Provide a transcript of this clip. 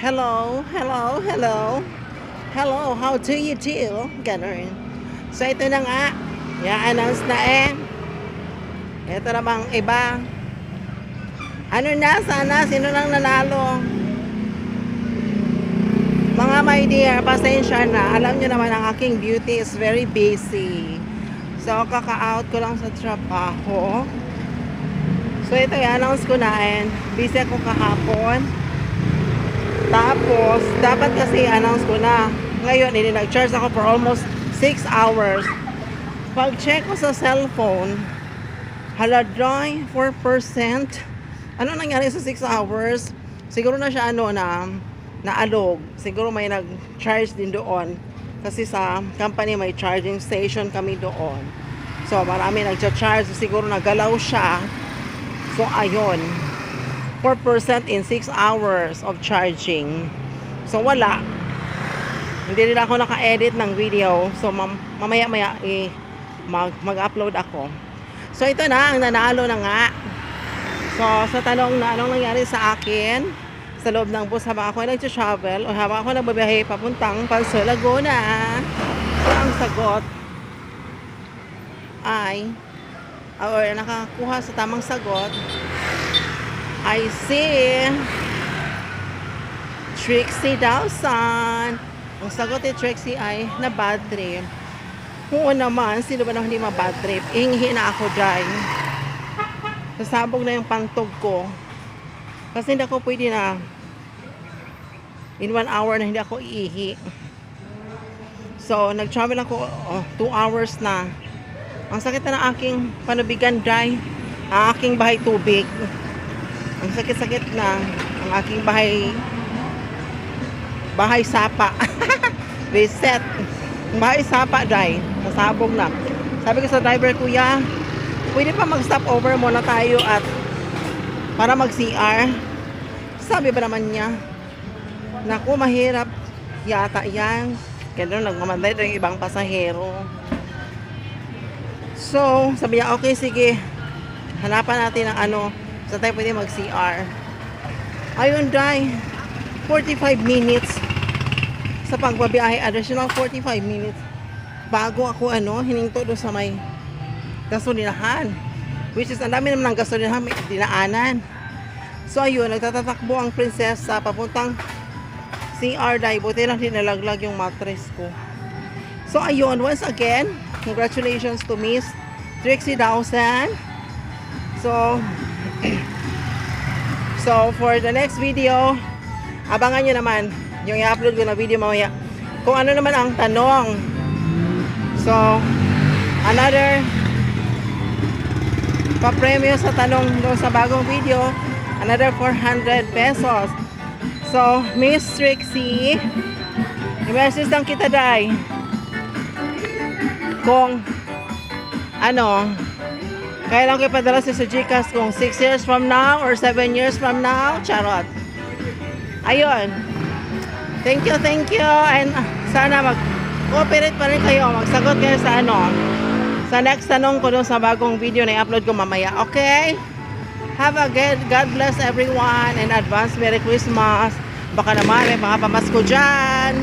Hello, hello, hello. Hello, how do you do? Ganun. So, ito na nga. I-announce na eh. Ito namang iba. Ano na, sana, sino nang nanalo? Mga my dear, pasensya na. Alam nyo naman, ang aking beauty is very busy. So, kaka-out ko lang sa trabaho. So, ito i-announce ko na and busy ako kahapon. Tapos, dapat kasi i-announce ko na. Ngayon, hindi nag-charge ako for almost 6 hours. Pag-check ko sa cellphone, haladry, 4%. Ano nangyari sa 6 hours? Siguro na siya naalog. Siguro may nag-charge din doon. Kasi sa company may charging station kami doon. So, marami nag-charge. Siguro nagalaw siya. So, ayun. 4% in 6 hours of charging. So, wala. Hindi rin ako naka-edit ng video. So, mamaya-maya mag-upload ako. So, ito na. Ang nanalo na nga. So, sa tanong na anong nangyari sa akin sa loob ng bus habang ako nag-travel o habang ako nagbabiyahe papuntang Paso, Laguna. So, ang sagot ay or nakakuha sa tamang sagot I see Trixie Dawson. Ang sagot ni Trixie ay na bad trip. Oo naman, sino ba na hindi ma-bad trip? Ihingi na ako dyan. Sasabog na yung pantog ko. Kasi hindi ako pwede na in 1 hour na hindi ako iihi. So, nag-travel ako 2 hours na. Ang sakit na ng aking panubigan dry. Ang aking bahay tubig. Ang sakit-sakit na ang aking bahay sapa. Reset. Bahay sapa dry. Nasabog na. Sabi ko sa driver, kuya, pwede pa mag-stop over muna tayo at para mag-CR. Sabi ba naman niya, naku, mahirap yata yan. Kaya nagmamantay ng ibang pasahero. So, sabi niya, okay, sige. Hanapan natin ng sa tayo pwede mag-CR. Ayun, dry. 45 minutes sa pagbabiyahe. Additional 45 minutes. Bago ako, hininto doon sa may gasolinahan. Which is, ang dami naman ng gasolinahan, may dinaanan. So, ayun, nagtatatakbo ang prinsesa papuntang CR dahil buti lang dinalaglag yung mattress ko. So, ayun, once again, congratulations to Miss Trixie Dawson. So, for the next video, abangan nyo naman yung i-upload ko na video mamaya. Kung ano naman ang tanong. So, another papremyo sa tanong doon sa bagong video, another 400 pesos. So, Miss Trixie, i-message lang kita, day. Kung kaya lang kayo padala sa Gcash kung 6 years from now or 7 years from now. Charot. Ayun. Thank you. And sana mag-cooperate pa rin kayo. Magsagot kayo sa next tanong ko doon sa bagong video na i-upload ko mamaya. Okay? Have a good, God bless everyone and advance Merry Christmas. Baka naman may mga pamasko dyan.